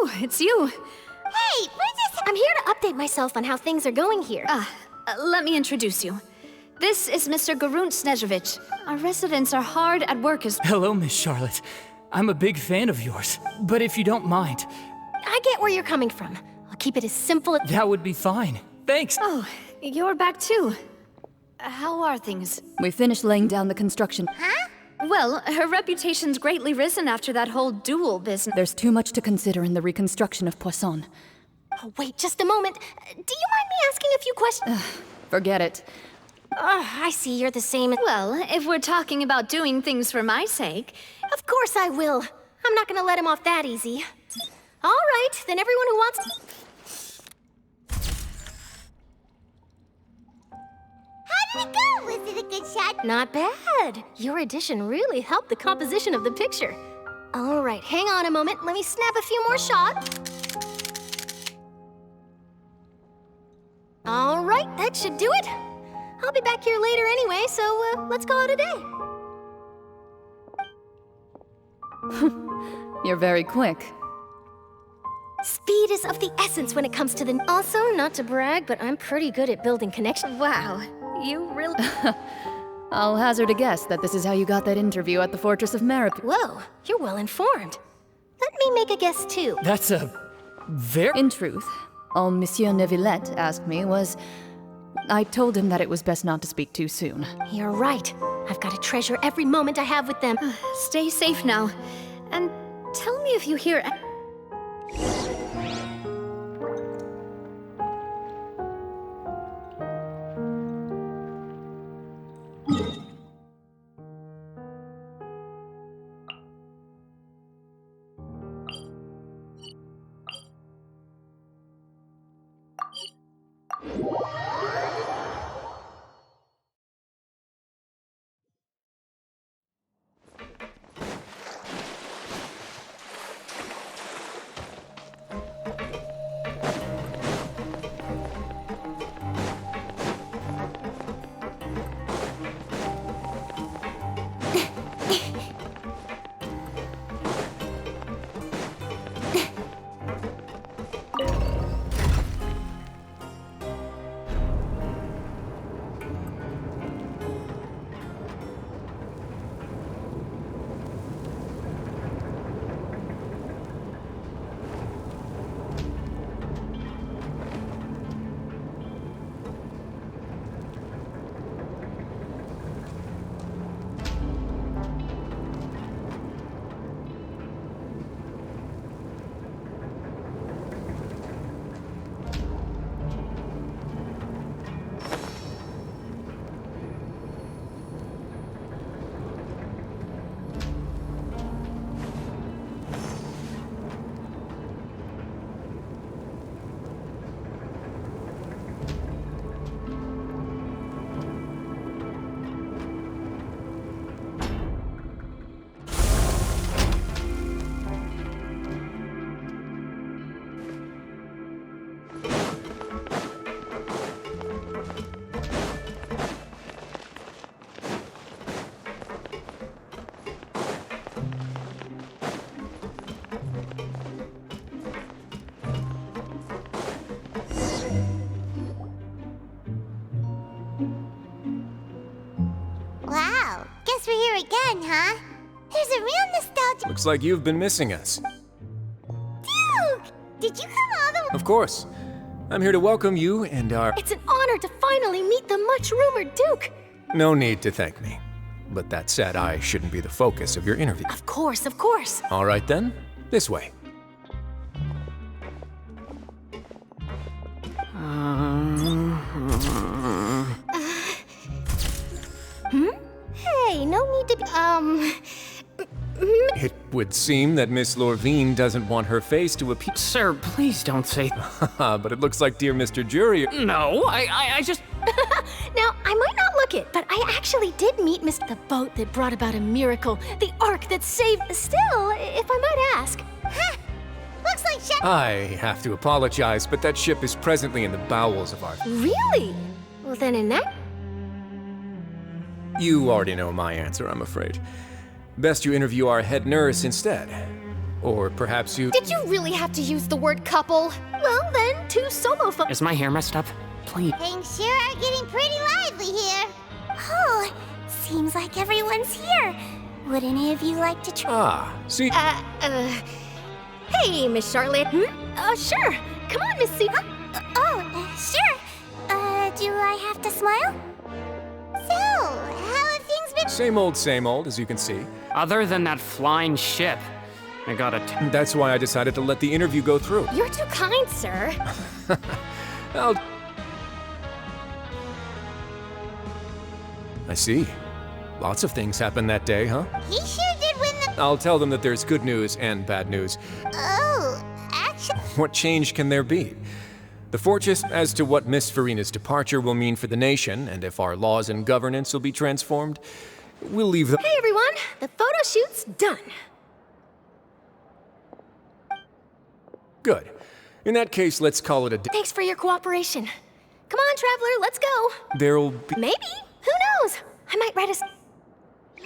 Oh, it's you. Hey, I'm here to update myself on how things are going here. Let me introduce you. This is Mr. Garunt Snežević. Our residents are hard at work as— Hello, Miss Charlotte. I'm a big fan of yours, but if you don't mind... I get where you're coming from. I'll keep it as simple as— That would be fine. Thanks. Oh, you're back too. How are things? We finished laying down the construction. Huh? Well, her reputation's greatly risen after that whole duel business. There's too much to consider in the reconstruction of Poisson. Oh, wait just a moment. Do you mind me asking a few questions? Forget it. I see you're the same. Well, if we're talking about doing things for my sake... Of course I will. I'm not gonna let him off that easy. All right, then everyone who wants... How did it go? Was it a good shot? Not bad. Your addition really helped the composition of the picture. All right, hang on a moment. Let me snap a few more shots. All right, that should do it. I'll be back here later anyway, so let's call it a day. You're very quick. Speed is of the essence when it comes to the... Also, not to brag, but I'm pretty good at building connections. Wow, you really... I'll hazard a guess that this is how you got that interview at the Fortress of Merip. Whoa, you're well informed. Let me make a guess too. That's a... very... In truth, all Monsieur Neuvillette asked me was... I told him that it was best not to speak too soon. You're right. I've got to treasure every moment I have with them. Stay safe now. And tell me if you hear... Wow, guess we're here again, huh? There's a real nostalgia. Looks like you've been missing us. Duke! Did you come all the way? Of course. I'm here to welcome you and our... It's an honor to finally meet the much-rumored Duke. No need to thank me. But that said, I shouldn't be the focus of your interview. Of course, of course. All right then, this way. Hey, no need to be, It would seem that Miss Lorvine doesn't want her face to appear. Sir, please don't say... But it looks like dear Mr. Jury... No, I just... Now, I might not look it, but I actually did meet the boat that brought about a miracle, the ark that saved... Still, if I might ask. Huh. Looks like ship. I have to apologize, but that ship is presently in the bowels of our... Really? Well, then in that... You already know my answer, I'm afraid. Best you interview our head nurse instead. Or perhaps you... Did you really have to use the word couple? Well, then, two solo folks. Is my hair messed up? Please. Things sure are getting pretty lively here. Oh, seems like everyone's here. Would any of you like to try? Ah, see... Hey, Miss Charlotte. Sure. Come on, Miss Sue. Sure. Do I have to smile? So, how have things been? Same old, as you can see. Other than that flying ship, I got a That's why I decided to let the interview go through. You're too kind, sir. I see. Lots of things happened that day, huh? He sure did win the... I'll tell them that there's good news and bad news. Oh, actually... What change can there be? The fortress as to what Miss Farina's departure will mean for the nation, and if our laws and governance will be transformed, we'll leave the... Hey, everyone. The photo shoot's done. Good. In that case, let's call it a day. Thanks for your cooperation. Come on, Traveler, let's go. There'll be... Maybe. Who knows? I might write us.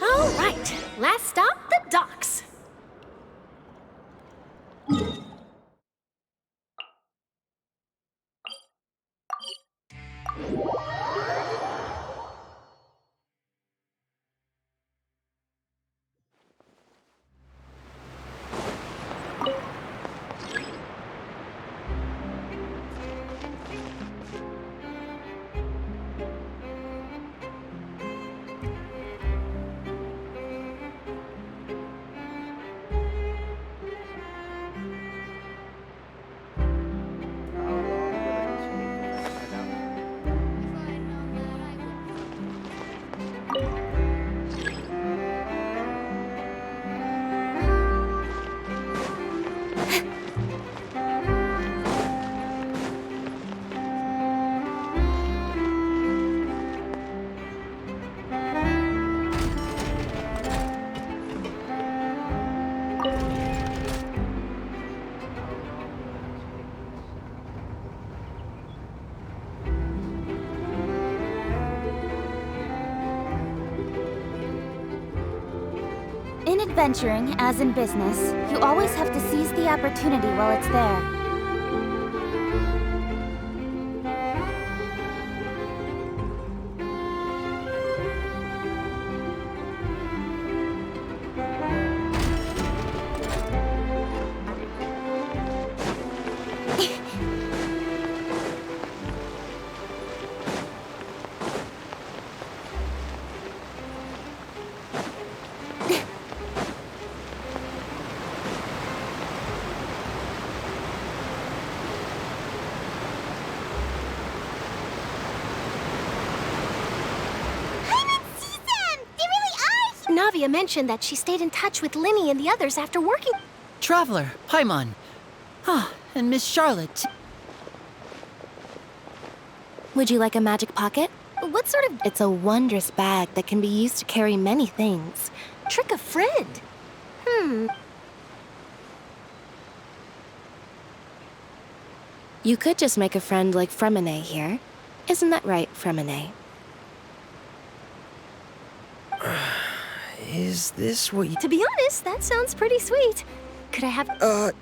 All right. Last stop, the docks. In adventuring, as in business, you always have to seize the opportunity while it's there. Navia mentioned that she stayed in touch with Linny and the others after working. Traveler, Paimon. And Miss Charlotte. Would you like a magic pocket? What sort of... It's a wondrous bag that can be used to carry many things. Trick a friend? You could just make a friend like Fremine here. Isn't that right, Fremine? Is this what you... To be honest, that sounds pretty sweet. Could I have... You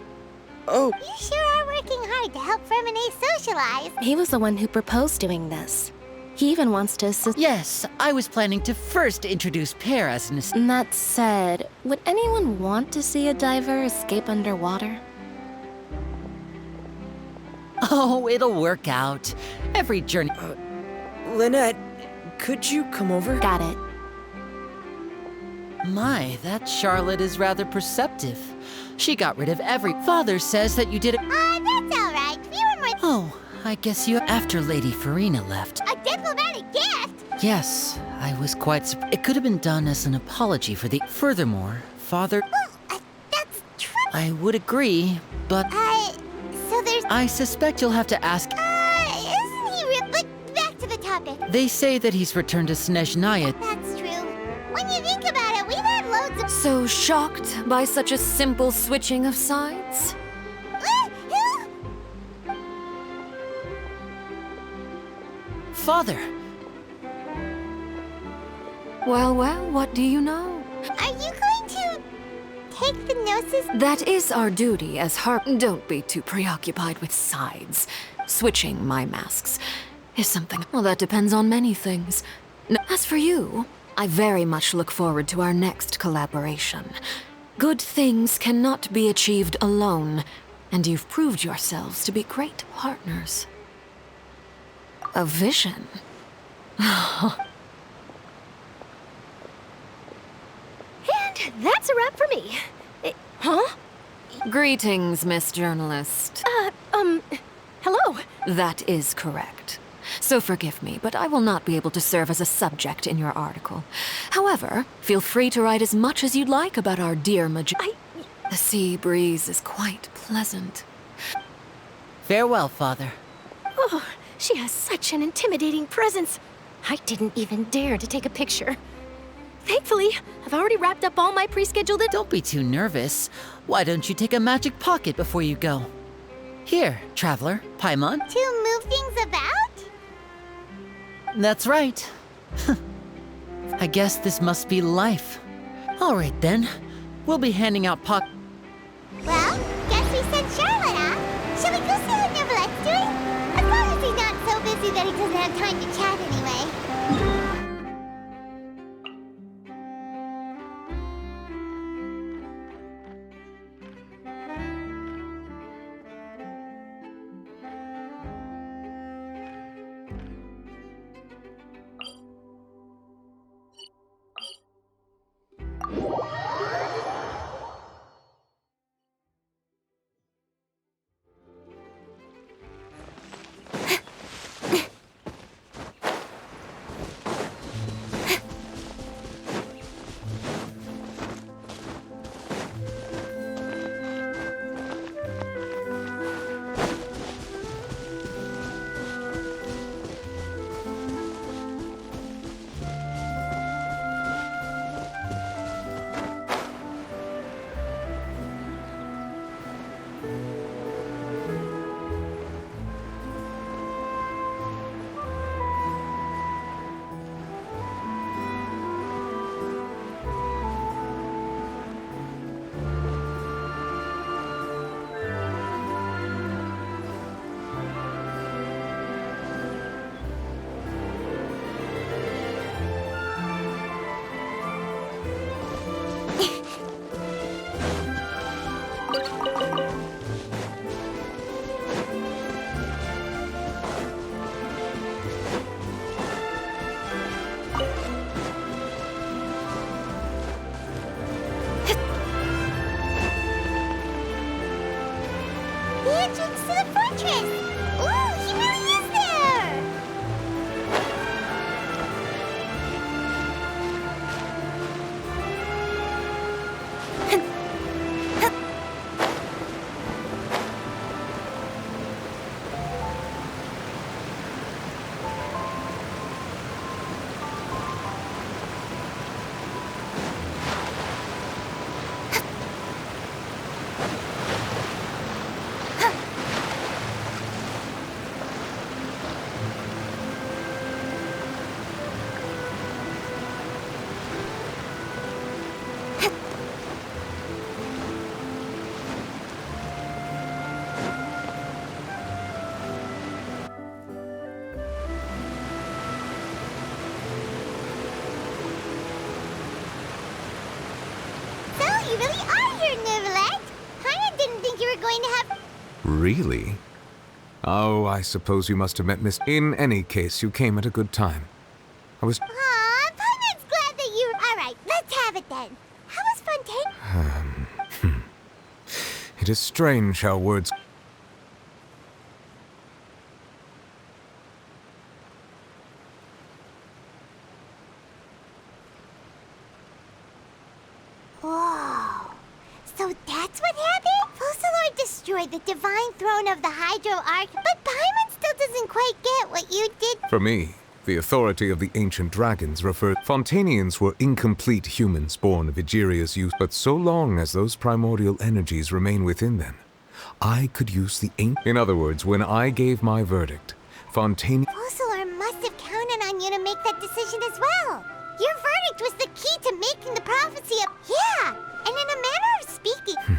sure are working hard to help Fremine socialize. He was the one who proposed doing this. He even wants to assist... Yes, I was planning to first introduce Pear as an... That said, would anyone want to see a diver escape underwater? Oh, it'll work out. Every journey... Lynette, could you come over? Got it. My, that Charlotte is rather perceptive. She got rid of every... Father says that you did it... That's all right. We were more... Oh, I guess you... After Lady Farina left. A diplomatic gift? Yes, I was quite... It could have been done as an apology for the... Furthermore, Father... That's true. I would agree, but... So there's... I suspect you'll have to ask... Isn't he real... But back to the topic. They say that he's returned to Snezhnaya. That's true. When you think about it, we've had loads of... So shocked by such a simple switching of sides? Father! Well, what do you know? Are you going to... take the gnosis? That is our duty as Don't be too preoccupied with sides. Switching my masks is something. Well, that depends on many things. As for you, I very much look forward to our next collaboration. Good things cannot be achieved alone, and you've proved yourselves to be great partners. A vision. And that's a wrap for me. Huh? Greetings, Miss Journalist. Hello? That is correct. So forgive me, but I will not be able to serve as a subject in your article. However, feel free to write as much as you'd like about our dear The sea breeze is quite pleasant. Farewell, Father. Oh, she has such an intimidating presence. I didn't even dare to take a picture. Thankfully, I've already wrapped up all my pre-scheduled... Don't be too nervous. Why don't you take a magic pocket before you go? Here, traveler, Paimon. To move things about? That's right. I guess this must be life. All right then. We'll be handing out Well, guess we sent Charlotte off. Shall we go see what Neverlette's doing? As long as he's not so busy that he doesn't have time to chat anyway. You really are here, Neverlet. I didn't think you were going to have... Really? Oh, I suppose you must have met Miss... In any case, you came at a good time. I was... Aw, Paimon glad that you... Alright, let's have it then. How was Fontaine? It is strange how words... Whoa. So that's what happened? Focalor destroyed the divine throne of the Hydro Ark, but Paimon still doesn't quite get what you did. For me, the authority of the ancient dragons referred... Fontanians were incomplete humans born of Egeria's youth, but so long as those primordial energies remain within them, I could use the ancient... In other words, when I gave my verdict, Focalor must have counted on you to make that decision as well. Your verdict was the key to making the prophecy of... Yeah, and in a manner of speaking.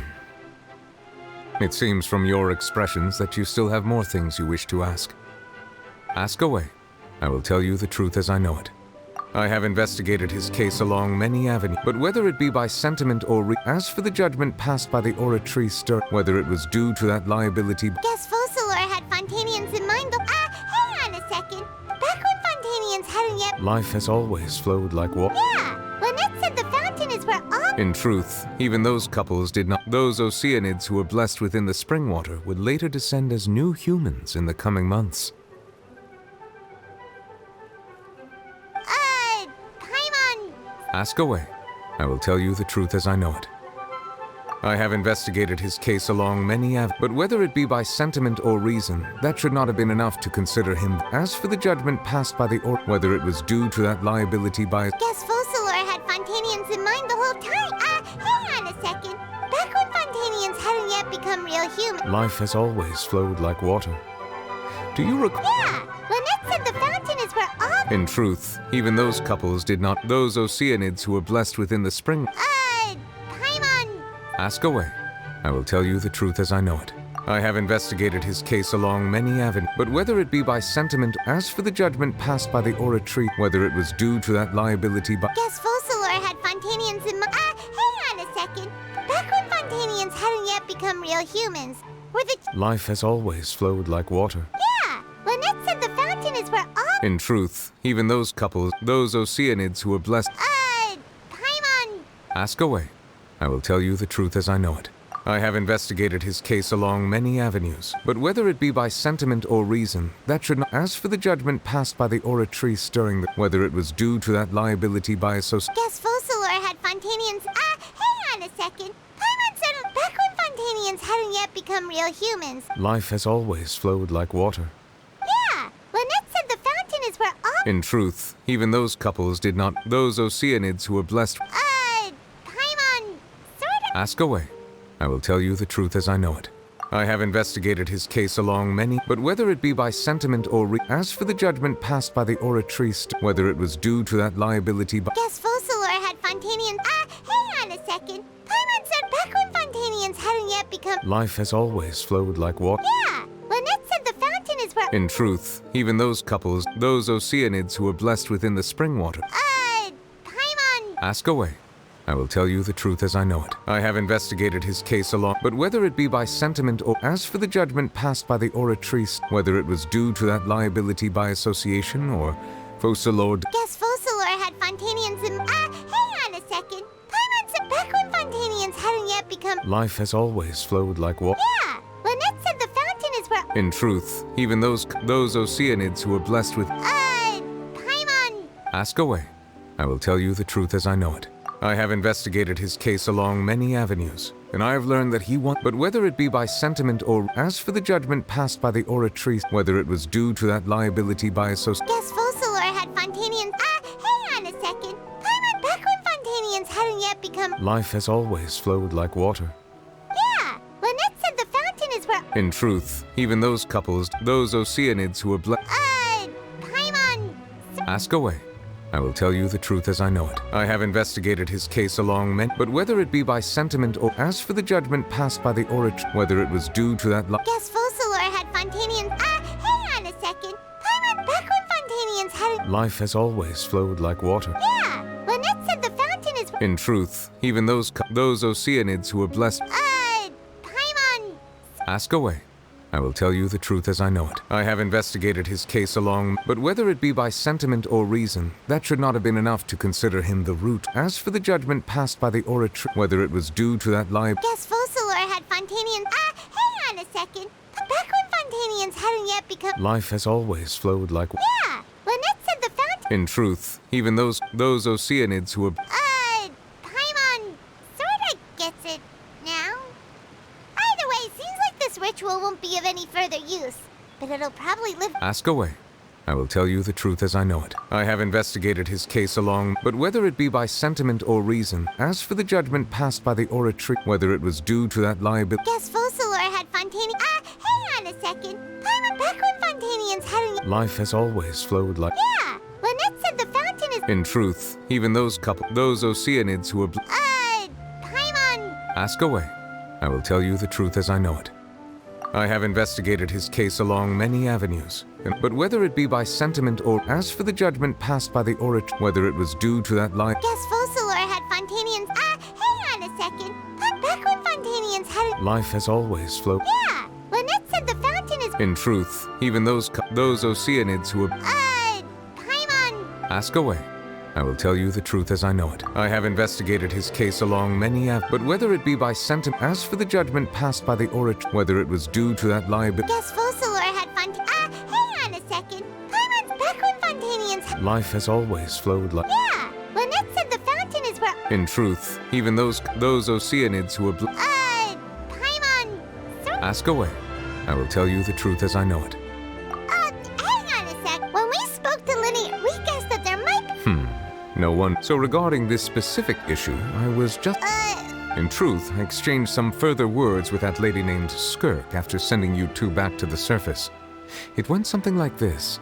It seems from your expressions that you still have more things you wish to ask. Ask away. I will tell you the truth as I know it. I have investigated his case along many avenues, but whether it be by sentiment or as for the judgment passed by the oratory stir, whether it was due to that liability. Guess Fossilor had Fontanians in mind, but hang on a second. Back when Fontanians hadn't yet. Life has always flowed like water. Yeah, Lynette said the fountain is where all. In truth, even those couples did not. Those Oceanids who were blessed within the spring water would later descend as new humans in the coming months. Ask away. I will tell you the truth as I know it. I have investigated his case along many avenues, but whether it be by sentiment or reason, that should not have been enough to consider him. As for the judgment passed by the whether it was due to that liability by. Guess Fossilor had Fontanians in mind the whole time. Hang on a second. Back when Fontanians hadn't yet become real humans. Life has always flowed like water. Do you recall? Yeah, Lynette said the fountain is where all. In truth, even those couples did not. Those Oceanids who were blessed within the spring. Paimon. Ask away. I will tell you the truth as I know it. I have investigated his case along many avenues, but whether it be by sentiment, as for the judgment passed by the oratory, whether it was due to that liability by. Guess Fossilor had Fontanians in mind. Hang on a second. Back when Fontanians hadn't yet become real humans, were the. Life has always flowed like water. Yeah, Lynette said the fountain is where all. In truth, even those couples, those Oceanids who were blessed. Paimon. Ask away. I will tell you the truth as I know it. I have investigated his case along many avenues, but whether it be by sentiment or reason, that should not. As for the judgment passed by the oratory stirring, whether it was due to that liability by association. Guess Fossilor had Fontanians. Hang on a second. Paimon said back when Fontanians hadn't yet become real humans. Life has always flowed like water. Yeah, Lynette said the fountain is where all. In truth, even those couples did not. Those Oceanids who were blessed. Paimon. Sorta. Ask away. I will tell you the truth as I know it. I have investigated his case along many, but whether it be by sentiment or as for the judgment passed by the oratory whether it was due to that liability by. Guess Fossilor had Fontanians. Hang on a second. Paimon said back when Fontanians hadn't yet become. Life has always flowed like water. Yeah, Lynette said the fountain is where. In truth, even those couples, those Oceanids who were blessed within the spring water. Paimon. Ask away. I will tell you the truth as I know it. I have investigated his case along, but whether it be by sentiment or as for the judgment passed by the oratory, whether it was due to that liability by association or Fossilor. Guess Fossilor had Fontanians in. Hang on a second. Paimon said back when Fontanians hadn't yet become. Life has always flowed like water. Yeah, Lynette said the fountain is where. In truth, even those Oceanids who were blessed with. Paimon. Ask away. I will tell you the truth as I know it. I have investigated his case along many avenues, and I have learned that he but whether it be by sentiment or as for the judgment passed by the oratory, whether it was due to that liability by association. Guess Fossilor had Fontanians. Hang on a second. Paimon, back when Fontanians hadn't yet become. Life has always flowed like water. Yeah, Lynette said the fountain is where. In truth, even those couples, those Oceanids who were blessed. Paimon. Ask away. I will tell you the truth as I know it. I have investigated his case along many, but whether it be by sentiment or as for the judgment passed by the oratory, whether it was due to that. Guess Fossilor had Fontanians. Hang on a second. Paimon, back when Fontanians hadn't. Life has always flowed like water. Yeah, Lynette said the fountain is. In truth, even those Oceanids who were blessed. Paimon. Ask away. I will tell you the truth as I know it. I have investigated his case along, but whether it be by sentiment or reason, that should not have been enough to consider him the root. As for the judgment passed by the oratory, whether it was due to that Guess Fossilor had Fontanians. Hang on a second. Back when Fontanians hadn't yet become. Life has always flowed like. Yeah, Lynette said the fountain. In truth, even those Oceanids who were. Paimon sorta gets it now. Either way, seems like this ritual won't be of any further use, but it'll probably live. Ask away. I will tell you the truth as I know it. I have investigated his case along, but whether it be by sentiment or reason, as for the judgment passed by the oratory, whether it was due to that liability. Guess Fossilor had Fontanians. Hang on a second. Paimon, back when Fontanians hadn't. Life has always flowed like. Yeah, Lynette said the fountain is. In truth, even those Oceanids who were. Paimon. Ask away. I will tell you the truth as I know it. I have investigated his case along many avenues, but whether it be by sentiment or as for the judgment passed by the orator, whether it was due to that lie. Guess Focalor had Fontanians. Hang on a second. But back when Fontanians had Life has always flowed. Yeah, Lynette said the fountain is. In truth, even those Oceanids who are. Paimon. Ask away. I will tell you the truth as I know it. I have investigated his case along many but whether it be by sentiment, as for the judgment passed by the orator, whether it was due to that liability. Guess Focalor had hang on a second. Paimon's back when Fontanians had. Life has always flowed like. Yeah, Lynette said the fountain is where. In truth, even those Oceanids who are. Paimon. Ask away. I will tell you the truth as I know it. Hang on a sec. When we spoke to Linny, we guessed that there might. No one. So regarding this specific issue, I was just. In truth, I exchanged some further words with that lady named Skirk after sending you two back to the surface. It went something like this.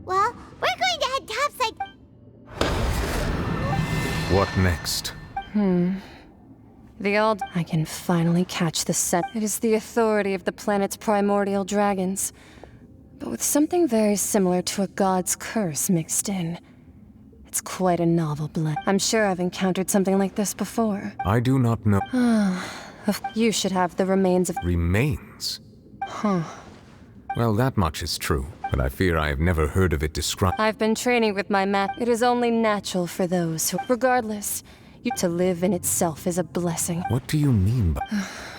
Well, we're going to head topside. What next? I can finally catch the scent. It is the authority of the planet's primordial dragons, but with something very similar to a god's curse mixed in. It's quite a novel blend. I'm sure I've encountered something like this before. I do not know. You should have the remains of... Remains? Huh. Well, that much is true, but I fear I have never heard of it described. I've been training with my mat. It is only natural for those who... Regardless, to live in itself is a blessing. What do you mean by...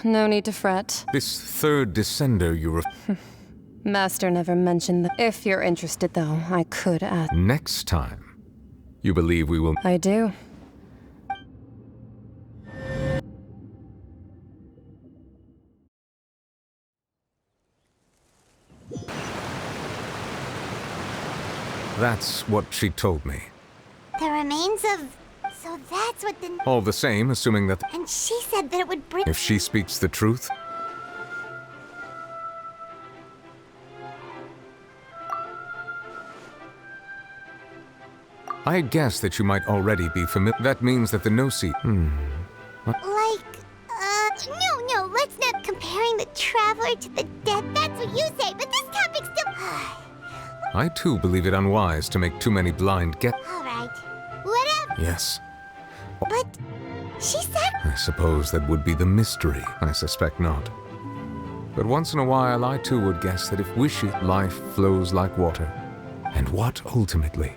No need to fret. This third descender you Master never mentioned that. If you're interested, though, I could ask. Next time, you believe we will... I do. That's what she told me. The remains of. So that's what the. All the same, assuming that... And she said that it would bring. If she speaks the truth... I guess that you might already be familiar. That means that the Gnosi... No, let's not comparing the Traveler to the dead. That's what you say, but this topic's still... I too believe it unwise to make too many blind get... Alright, whatever. Yes. But... she said... I suppose that would be the mystery. I suspect not. But once in a while, I too would guess that if wishy, life flows like water. And what ultimately